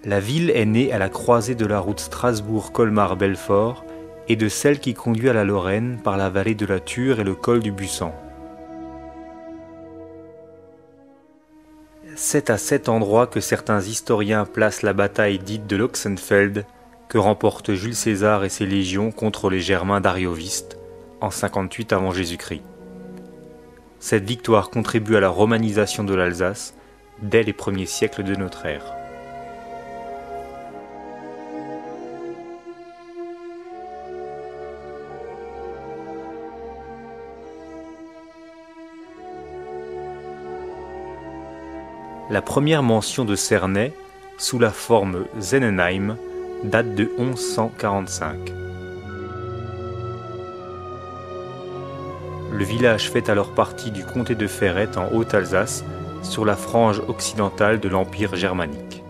La ville est née à la croisée de la route Strasbourg-Colmar-Belfort et de celle qui conduit à la Lorraine par la vallée de la Thur et le col du Busan. C'est à cet endroit que certains historiens placent la bataille dite de l'Oxenfeld que remportent Jules César et ses légions contre les Germains d'Ariovistes en 58 avant Jésus-Christ. Cette victoire contribue à la romanisation de l'Alsace dès les premiers siècles de notre ère. La première mention de Cernay, sous la forme Zennenheim, date de 1145. Le village fait alors partie du comté de Ferrette en Haute-Alsace, sur la frange occidentale de l'Empire germanique.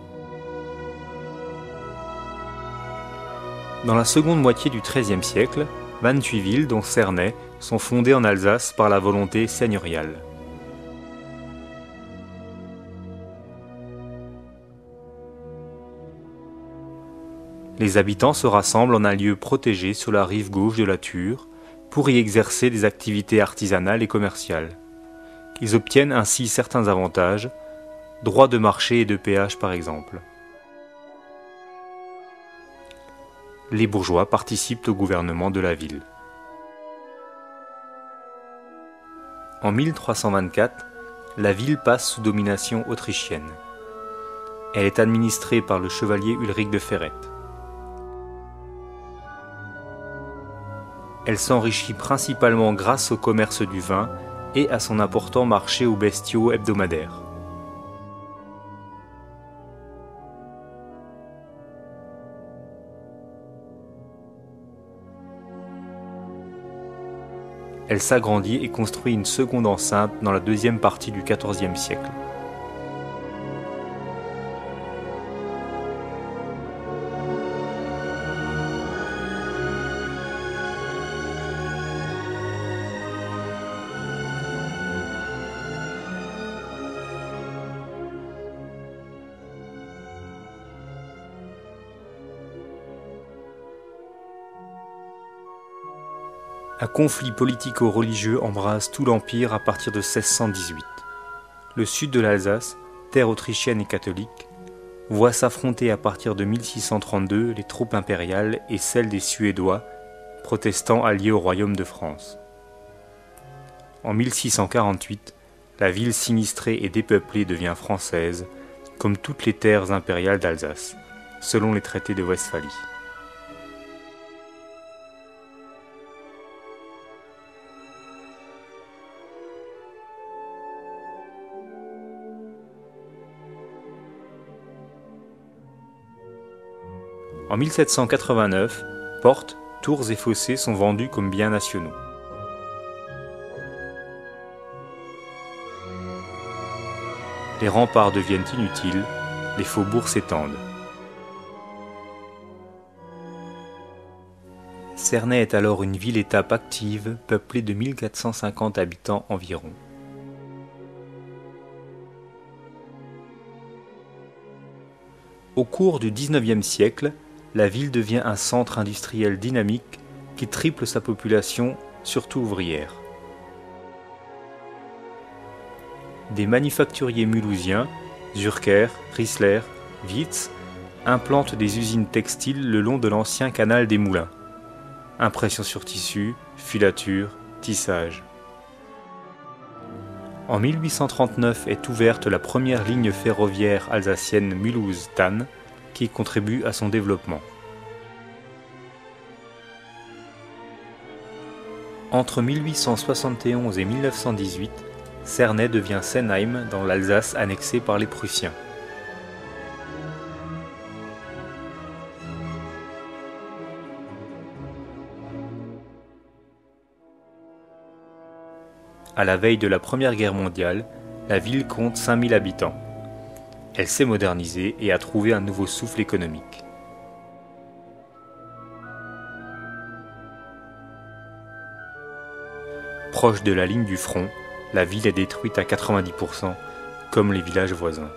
Dans la seconde moitié du XIIIe siècle, 28 villes, dont Cernay, sont fondées en Alsace par la volonté seigneuriale. Les habitants se rassemblent en un lieu protégé sur la rive gauche de la Thur pour y exercer des activités artisanales et commerciales. Ils obtiennent ainsi certains avantages, droits de marché et de péage par exemple. Les bourgeois participent au gouvernement de la ville. En 1324, la ville passe sous domination autrichienne. Elle est administrée par le chevalier Ulrich de Ferrette. Elle s'enrichit principalement grâce au commerce du vin et à son important marché aux bestiaux hebdomadaires. Elle s'agrandit et construit une seconde enceinte dans la deuxième partie du XIVe siècle. Un conflit politico-religieux embrase tout l'Empire à partir de 1618. Le sud de l'Alsace, terre autrichienne et catholique, voit s'affronter à partir de 1632 les troupes impériales et celles des Suédois, protestants alliés au royaume de France. En 1648, la ville sinistrée et dépeuplée devient française, comme toutes les terres impériales d'Alsace, selon les traités de Westphalie. En 1789, portes, tours et fossés sont vendus comme biens nationaux. Les remparts deviennent inutiles, les faubourgs s'étendent. Cernay est alors une ville-étape active, peuplée de 1450 habitants environ. Au cours du XIXe siècle, la ville devient un centre industriel dynamique qui triple sa population, surtout ouvrière. Des manufacturiers mulhousiens, Zürcher, Rissler, Wietz, implantent des usines textiles le long de l'ancien canal des Moulins. Impression sur tissu, filature, tissage. En 1839 est ouverte la première ligne ferroviaire alsacienne Mulhouse-Thann, qui contribue à son développement. Entre 1871 et 1918, Cernay devient Senheim dans l'Alsace annexée par les Prussiens. À la veille de la Première Guerre mondiale, la ville compte 5000 habitants. Elle s'est modernisée et a trouvé un nouveau souffle économique. Proche de la ligne du front, la ville est détruite à 90%, comme les villages voisins.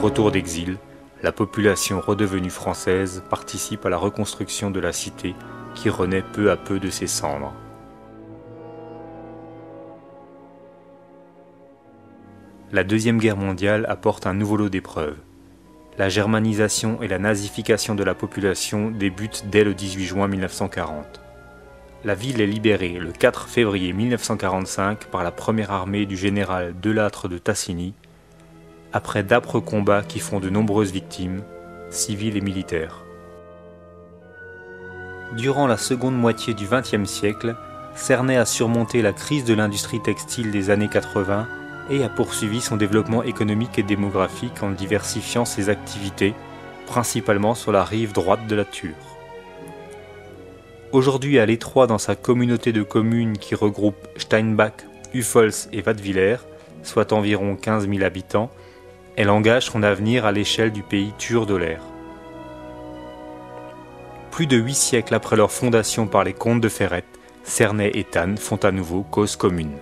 retour d'exil, la population redevenue française participe à la reconstruction de la cité qui renaît peu à peu de ses cendres. La Deuxième Guerre mondiale apporte un nouveau lot d'épreuves. La germanisation et la nazification de la population débutent dès le 18 juin 1940. La ville est libérée le 4 février 1945 par la première armée du général Delattre de Tassigny, après d'âpres combats qui font de nombreuses victimes, civiles et militaires. Durant la seconde moitié du XXe siècle, Cernay a surmonté la crise de l'industrie textile des années 80 et a poursuivi son développement économique et démographique en diversifiant ses activités, principalement sur la rive droite de la Thur. Aujourd'hui à l'étroit dans sa communauté de communes qui regroupe Steinbach, Uffholz et Wattwiller, soit environ 15 000 habitants, elle engage son avenir à l'échelle du pays Thur-Dolère. Plus de 8 siècles après leur fondation par les comtes de Ferrette, Cernay et Thann font à nouveau cause commune.